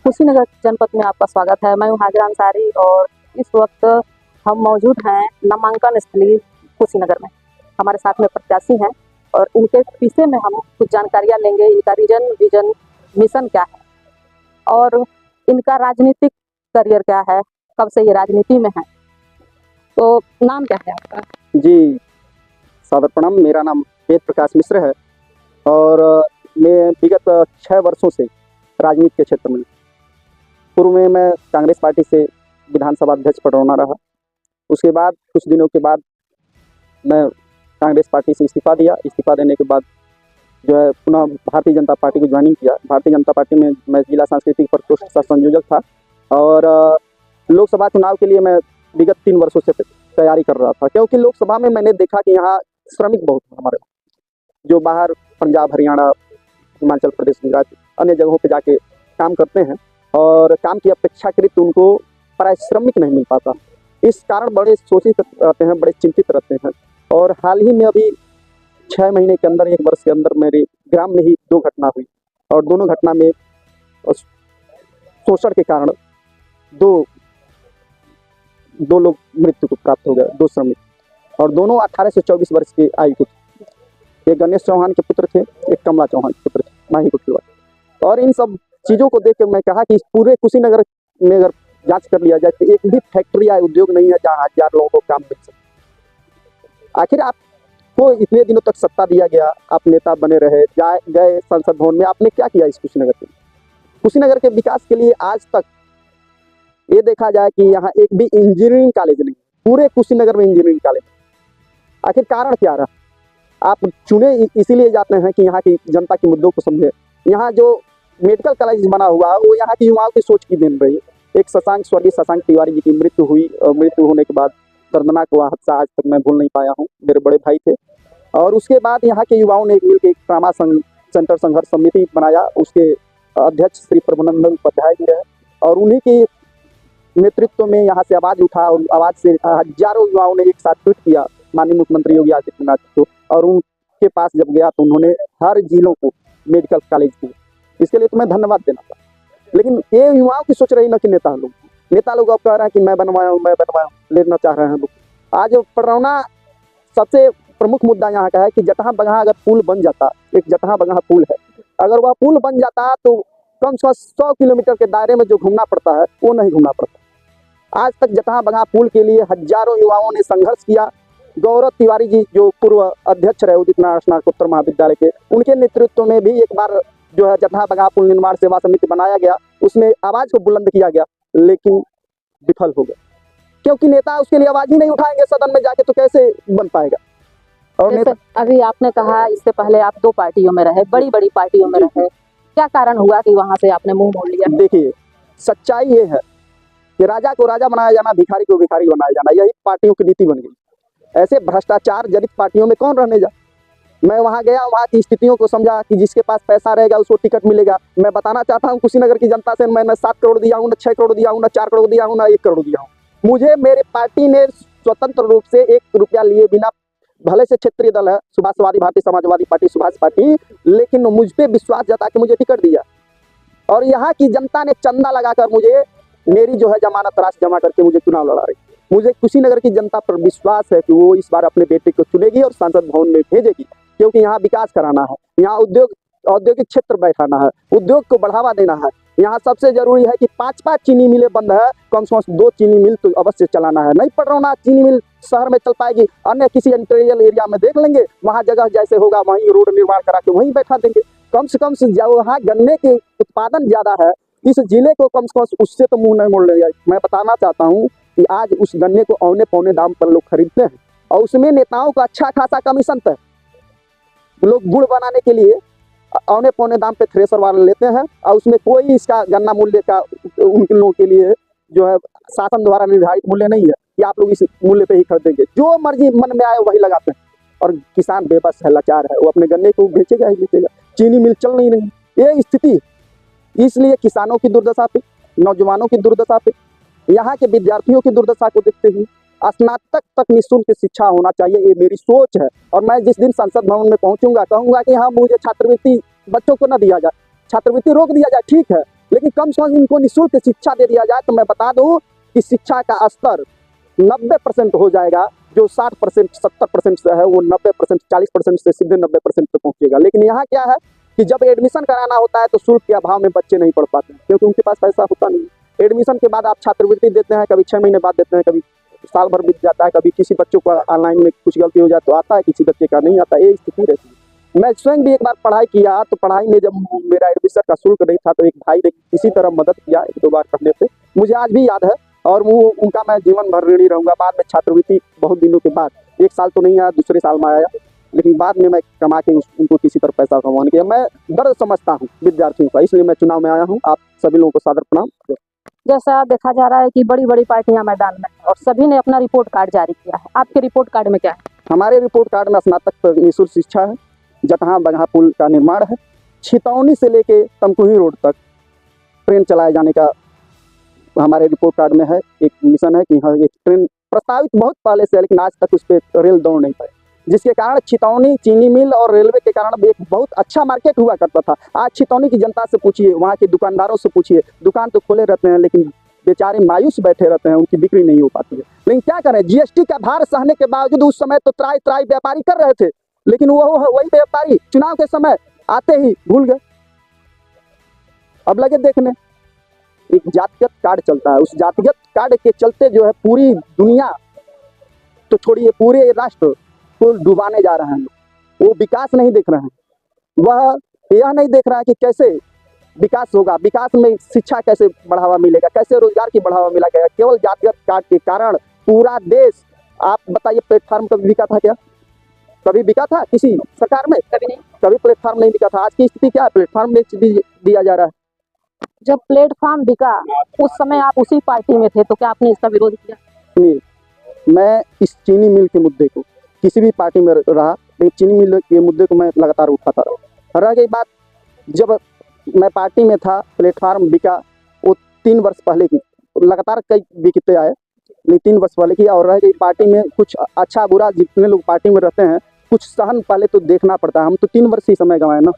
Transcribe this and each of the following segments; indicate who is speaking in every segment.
Speaker 1: कुशीनगर जनपद में आपका स्वागत है। मैं हूँ हाजिरा अंसारी और इस वक्त हम मौजूद हैं नामांकन स्थली कुशीनगर में। हमारे साथ में प्रत्याशी हैं और उनके विषय में हम कुछ जानकारियाँ लेंगे। इनका रीजन विजन मिशन क्या है और इनका राजनीतिक करियर क्या है, कब से ये राजनीति में है। तो नाम क्या है आपका?
Speaker 2: जी सादर प्रणाम। मेरा नाम वेद प्रकाश मिश्र है और मैं विगत 6 वर्षों से राजनीति के क्षेत्र में। पूर्व में मैं कांग्रेस पार्टी से विधानसभा अध्यक्ष पटरौना रहा। उसके बाद कुछ दिनों के बाद मैं कांग्रेस पार्टी से इस्तीफा दिया। इस्तीफा देने के बाद जो है पुनः भारतीय जनता पार्टी को ज्वाइनिंग किया। भारतीय जनता पार्टी में मैं जिला सांस्कृतिक प्रकोष्ठ का संयोजक था और लोकसभा चुनाव के लिए मैं विगत 3 वर्षों से तैयारी कर रहा था, क्योंकि लोकसभा में मैंने देखा कि यहाँ श्रमिक बहुत हैं हमारे, जो बाहर पंजाब, हरियाणा, हिमाचल प्रदेश, गुजरात अन्य जगहों पे जाके काम करते हैं और काम की अपेक्षाकृत उनको पारिश्रमिक नहीं मिल पाता। इस कारण बड़े शोषित रहते हैं, बड़े चिंतित रहते हैं। और हाल ही में अभी 6 महीने के अंदर, 1 वर्ष के अंदर मेरे ग्राम में ही 2 घटना हुई और दोनों घटना में शोषण के कारण दो लोग मृत्यु को प्राप्त हो गए, 2 श्रमिक, और दोनों 18 से 24 वर्ष की आयु के थे। एक गणेश चौहान के पुत्र थे, एक कमला चौहान के पुत्र थे, माही कुटलवा। और इन सब चीज़ों को देख के मैं कहा कि इस पूरे कुशीनगर में अगर जांच कर लिया जाए तो एक भी फैक्ट्री या उद्योग नहीं है जहाँ 1000 लोगों को काम मिल सके। आखिर आपको इतने दिनों तक सत्ता दिया गया, आप नेता बने रहे, गए संसद भवन में, आपने क्या किया इस कुशीनगर के? कुशीनगर के विकास के लिए आज तक ये देखा जाए कि यहाँ एक भी इंजीनियरिंग कॉलेज नहीं, पूरे कुशीनगर में इंजीनियरिंग कॉलेज। आखिर कारण क्या रहा? आप चुने इसीलिए जाते हैं कि यहाँ की जनता के मुद्दों को समझे। यहाँ जो मेडिकल कॉलेज बना हुआ है वो यहाँ की युवाओं की सोच की देन रही है। एक स्वर्गीय शशांक तिवारी जी की मृत्यु हुई और मृत्यु होने के बाद दर्दनाक हुआ हादसा आज तक मैं भूल नहीं पाया हूँ। मेरे बड़े भाई थे और उसके बाद यहाँ के युवाओं ने मिलकर एक ट्रामा सेंटर संघर्ष समिति बनाया। उसके अध्यक्ष श्री प्रभुनंदन उपाध्याय जी रहे और उन्हीं के नेतृत्व में यहाँ से आवाज़ उठा और आवाज़ से हजारों युवाओं ने एक साथ ट्वीट किया माननीय मुख्यमंत्री योगी आदित्यनाथ को, और उनके पास जब गया तो उन्होंने हर जिलों को मेडिकल कॉलेज दिए। इसके लिए तो मैं धन्यवाद देना था। लेकिन ये युवाओं की सोच रही ना कि नेता लोग अब कह रहे हैं कि मैं बनवाया हूँ, लेना चाह रहे हैं लोग। आज पटरौना सबसे प्रमुख मुद्दा यहाँ का है कि जटहा बगहा अगर पुल बन जाता, एक जटहा बगहा पुल है, अगर वह पुल बन जाता तो कम से कम 100 किलोमीटर के दायरे में जो घूमना पड़ता है वो नहीं घूमना पड़ता। आज तक जटहा बगहा पुल के लिए हजारों युवाओं ने संघर्ष किया। गौरव तिवारी जी जो पूर्व अध्यक्ष रहे उदित नारायण स्नातकोत्तर महाविद्यालय के, उनके नेतृत्व में भी एक बार जो है जटहा बगहा पुल निर्माण सेवा समिति बनाया गया, उसमें आवाज़ को बुलंद किया गया, लेकिन विफल हो गया, क्योंकि नेता उसके लिए आवाज़ ही नहीं उठाएंगे सदन में जाके तो कैसे बन पाएगा। और नेता
Speaker 1: अभी आपने कहा इससे पहले आप 2 पार्टियों में रहे, बड़ी बड़ी पार्टियों में रहे, क्या कारण हुआ कि वहां से आपने मुंह मोड़ लिया?
Speaker 2: देखिए, सच्चाई ये है कि राजा को राजा बनाया जाना, भिखारी को भिखारी बनाया जाना, यही पार्टियों की नीति बन गई। ऐसे भ्रष्टाचार जनित पार्टियों में कौन रहने जा? मैं वहाँ गया, वहाँ की स्थितियों को समझा कि जिसके पास पैसा रहेगा उसको टिकट मिलेगा। मैं बताना चाहता हूँ कुशीनगर की जनता से, मैंने 7 करोड़ दिया हूँ, न 6 करोड़ दिया हूँ, न 4 करोड़ दिया हूँ, न 1 करोड़ दिया हूँ। मुझे मेरे पार्टी ने स्वतंत्र रूप से 1 रुपया लिए बिना, भले से क्षेत्रीय दल है सुभाषवादी भारतीय समाजवादी पार्टी, सुभाष पार्टी, लेकिन मुझ पर विश्वास जता के मुझे टिकट दिया। और यहाँ की जनता ने चंदा लगाकर मुझे, मेरी जो है जमानत राशि जमा करके मुझे चुनाव लड़ा रही। मुझे कुशीनगर की जनता पर विश्वास है कि वो इस बार अपने बेटे को चुनेगी और संसद भवन में भेजेगी, क्योंकि यहाँ विकास कराना है, यहाँ औद्योगिक क्षेत्र बैठाना है, उद्योग को बढ़ावा देना है। यहाँ सबसे जरूरी है कि 5-5 चीनी मिलें बंद है, कम से कम 2 चीनी मिल तो अवश्य चलाना है। नहीं पटरौना चीनी मिल शहर में चल पाएगी, अन्य किसी इंडस्ट्रियल एरिया में देख लेंगे, वहाँ जगह जैसे होगा वहीं रोड निर्माण करा के वहीं बैठा देंगे। कम से कम वहाँ गन्ने के उत्पादन ज़्यादा है, इस जिले को कम से कम उससे तो मुंह नहीं मोड़ लेगा। मैं बताना चाहता हूँ कि आज उस गन्ने को औने पौने दाम पर लोग खरीदते हैं और उसमें नेताओं का अच्छा खासा कमीशन है। लोग गुड़ बनाने के लिए औने पौने दाम पे थ्रेसर वाले लेते हैं और उसमें कोई इसका गन्ना मूल्य का उन लोगों के लिए जो है शासन द्वारा निर्धारित मूल्य नहीं है कि आप लोग इस मूल्य पे ही खरीदेंगे। जो मर्जी मन में आए वही लगाते हैं और किसान बेबस है, लाचार है, वो अपने गन्ने को बेचेगा ही बेचेगा। चीनी मिल चल नहीं रही, ये स्थिति। इसलिए किसानों की दुर्दशा पे, नौजवानों की दुर्दशा पे, यहाँ के विद्यार्थियों की दुर्दशा को देखते हुए स्नातक तक निःशुल्क शिक्षा होना चाहिए, ये मेरी सोच है। और मैं जिस दिन संसद भवन में पहुंचूंगा कहूंगा कि हाँ मुझे छात्रवृत्ति बच्चों को न दिया जाए, छात्रवृत्ति रोक दिया जाए, ठीक है, लेकिन कम से कम इनको निःशुल्क शिक्षा दे दिया जाए तो मैं बता दूं कि शिक्षा का स्तर 90% हो जाएगा। जो 60% 70% से है वो 90% 40% से सीधे 90% पे पहुंचेगा। लेकिन यहाँ क्या है कि जब एडमिशन कराना होता है तो शुल्क के अभाव में बच्चे नहीं पढ़ पाते हैं, क्योंकि उनके पास पैसा होता नहीं। एडमिशन के बाद आप छात्रवृत्ति देते हैं, कभी 6 महीने बाद देते हैं, कभी साल भर बीत जाता है, कभी किसी बच्चों को ऑनलाइन में कुछ गलती हो जाए तो आता है, किसी बच्चे का नहीं आता, ये स्थिति रहती है। मैं स्वयं भी एक बार पढ़ाई किया तो पढ़ाई में जब मेरा एडमिशन का शुल्क नहीं था तो एक भाई ने किसी तरह मदद किया 1-2 बार करने से, मुझे आज भी याद है और वो उनका मैं जीवन भर ऋणी रहूंगा। बाद में छात्रवृत्ति बहुत दिनों के बाद, 1 साल तो नहीं आया, दूसरे साल में आया, लेकिन बाद में मैं कमा के उनको किसी तरह पैसा कमाने के मैं दर्द समझता हूँ विद्यार्थियों का, इसलिए मैं चुनाव में आया हूँ। आप सभी लोगों को सादर प्रणाम।
Speaker 1: जैसा देखा जा रहा है कि बड़ी बड़ी पार्टियां मैदान में और सभी ने अपना रिपोर्ट कार्ड जारी किया है, आपके रिपोर्ट कार्ड में क्या है?
Speaker 2: हमारे रिपोर्ट कार्ड में स्नातक पर निःशुल्क शिक्षा है, जटहा बगहा पुल का निर्माण है, छितौनी से लेके तमकुही रोड तक ट्रेन चलाए जाने का हमारे रिपोर्ट कार्ड में है। एक मिशन है कि हाँ, ये ट्रेन प्रस्तावित बहुत पहले से है, लेकिन आज तक उस पर रेल दौड़ नहीं पाई, जिसके कारण छितौनी चीनी मिल और रेलवे के कारण एक बहुत अच्छा मार्केट हुआ करता था। आज छितौनी की जनता से पूछिए, वहाँ के दुकानदारों से पूछिए, दुकान तो खोले रहते हैं लेकिन बेचारे मायूस बैठे रहते हैं, उनकी बिक्री नहीं हो पाती है। लेकिन क्या करें, जीएसटी का भार सहने के बावजूद उस समय तो त्राई त्राई व्यापारी कर रहे थे, लेकिन वही व्यापारी चुनाव के समय आते ही भूल गए। अब लगे देखने, एक जातिगत कार्ड चलता है, उस जातिगत कार्ड के चलते जो है पूरी दुनिया तो छोड़िए पूरे राष्ट्र को डुबाने जा रहे हैं। वो विकास नहीं देख रहे हैं, वह यह नहीं देख रहा है कि कैसे विकास होगा, विकास में शिक्षा कैसे बढ़ावा मिलेगा, कैसे रोजगार की बढ़ावा मिलेगा। केवल जातिगत कार्ड के कारण पूरा देश, आप बताइए प्लेटफार्म कभी बिका था क्या? कभी बिका था किसी सरकार में? कभी नहीं, कभी प्लेटफार्म नहीं बिका था। आज की स्थिति क्या है? प्लेटफार्म बेच दिया जा रहा है।
Speaker 1: जब प्लेटफार्म बिका उस समय आप उसी पार्टी में थे, तो क्या आपने इसका विरोध किया?
Speaker 2: सुनिए, मैं इस चीनी मिल के मुद्दे को किसी भी पार्टी में रहा, लेकिन चीनी मिल के मुद्दे को मैं लगातार उठाता रहा। रह गई बात, जब मैं पार्टी में था प्लेटफार्म बिका, वो 3 वर्ष पहले की, लगातार कई बिकते आए, लेकिन 3 वर्ष पहले की। और रह गई पार्टी में कुछ अच्छा बुरा, जितने लोग पार्टी में रहते हैं कुछ सहन पहले तो देखना पड़ता है। हम तो 3 वर्ष ही समय गंवाए ना।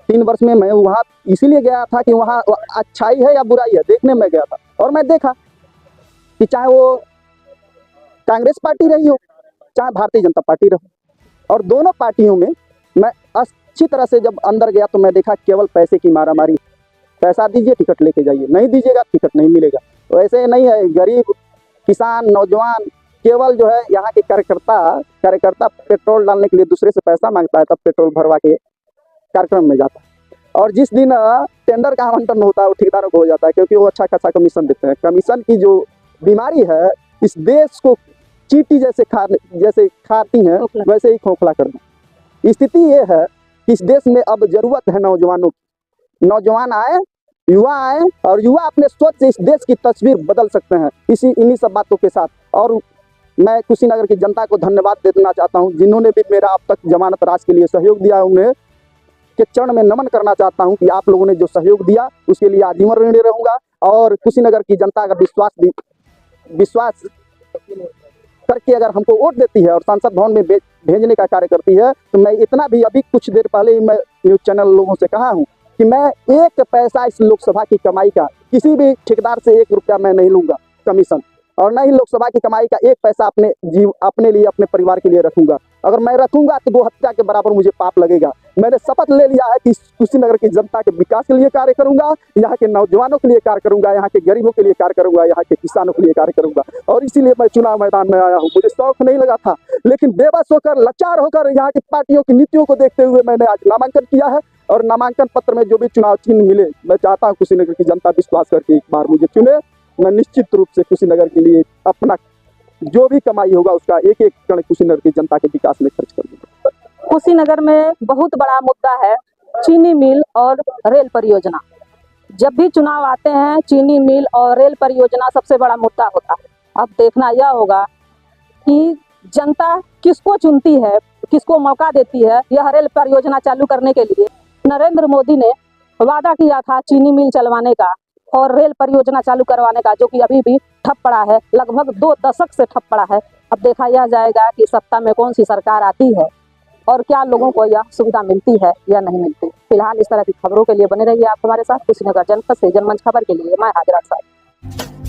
Speaker 2: 3 वर्ष में मैं वहाँ इसीलिए गया था कि वहाँ अच्छाई है या बुराई है देखने में गया था, और मैं देखा कि चाहे वो कांग्रेस पार्टी रही हो चाहे भारतीय जनता पार्टी रहो, और दोनों पार्टियों में मैं अच्छी तरह से जब अंदर गया तो मैं देखा केवल पैसे की मारामारी। पैसा दीजिए टिकट लेके जाइए, नहीं दीजिएगा टिकट नहीं मिलेगा। तो ऐसे नहीं है, गरीब किसान नौजवान केवल जो है यहाँ के कार्यकर्ता पेट्रोल डालने के लिए दूसरे से पैसा मांगता है, तब पेट्रोल भरवा के कार्यक्रम में जाता है। और जिस दिन टेंडर का आवंटन होता है वो ठेकेदारों को हो जाता है, क्योंकि वो अच्छा खासा कमीशन देते हैं। कमीशन की जो बीमारी है इस देश को चींटी जैसे खाती हैं वैसे ही खोखला कर दें। स्थिति ये है कि इस देश में अब जरूरत है नौजवानों की। नौजवान आए, युवा आए, और युवा अपने सोच से इस देश की तस्वीर बदल सकते हैं। इन्हीं सब बातों के साथ, और मैं कुशीनगर की जनता को धन्यवाद देना चाहता हूं, जिन्होंने भी मेरा अब तक जमानत राज के लिए सहयोग दिया है, उन्हें के चरण में नमन करना चाहता हूं कि आप लोगों ने जो सहयोग दिया उसके लिए आजीवन ऋणी रहूंगा। और कुशीनगर की जनता अगर विश्वास करके अगर हमको वोट देती है और संसद भवन में भेजने का कार्य करती है, तो मैं इतना भी, अभी कुछ देर पहले ही मैं न्यूज चैनल लोगों से कहा हूं कि मैं 1 पैसा इस लोकसभा की कमाई का किसी भी ठेकेदार से 1 रुपया मैं नहीं लूंगा कमीशन, और न ही लोकसभा की कमाई का 1 पैसा अपने लिए अपने परिवार के लिए रखूंगा। अगर मैं रखूंगा तो 2 हत्या के बराबर मुझे पाप लगेगा। मैंने शपथ ले लिया है कि कुशीनगर की जनता के विकास के लिए कार्य करूंगा, यहाँ के नौजवानों के लिए कार्य करूंगा, यहाँ के गरीबों के लिए कार्य करूंगा, यहाँ के किसानों के लिए कार्य करूंगा। और इसीलिए मैं चुनाव मैदान में आया हूँ। मुझे शौक नहीं लगा था, लेकिन बेबस होकर, लाचार होकर, यहाँ की पार्टियों की नीतियों को देखते हुए मैंने आज नामांकन किया है। और नामांकन पत्र में जो भी चुनाव चिन्ह मिले, मैं चाहता हूँ कुशीनगर की जनता विश्वास करके एक बार मुझे चुने। मैं निश्चित रूप से कुशीनगर के लिए अपना जो भी कमाई होगा उसका एक कण कुशीनगर की जनता के विकास में खर्च करूंगा।
Speaker 1: कुशीनगर में बहुत बड़ा मुद्दा है चीनी मिल और रेल परियोजना। जब भी चुनाव आते हैं चीनी मिल और रेल परियोजना सबसे बड़ा मुद्दा होता है। अब देखना यह होगा कि जनता किसको चुनती है, किसको मौका देती है यह रेल परियोजना चालू करने के लिए। नरेंद्र मोदी ने वादा किया था चीनी मिल चलवाने का और रेल परियोजना चालू करवाने का, जो कि अभी भी ठप पड़ा है, लगभग 2 दशक से ठप पड़ा है। अब देखा यह जाएगा कि सत्ता में कौन सी सरकार आती है और क्या लोगों को यह सुविधा मिलती है या नहीं मिलती। फिलहाल इस तरह की खबरों के लिए बने रहिए आप हमारे साथ। कुशीनगर जनपद से जनमंच खबर के लिए मैं हाजरा साहब।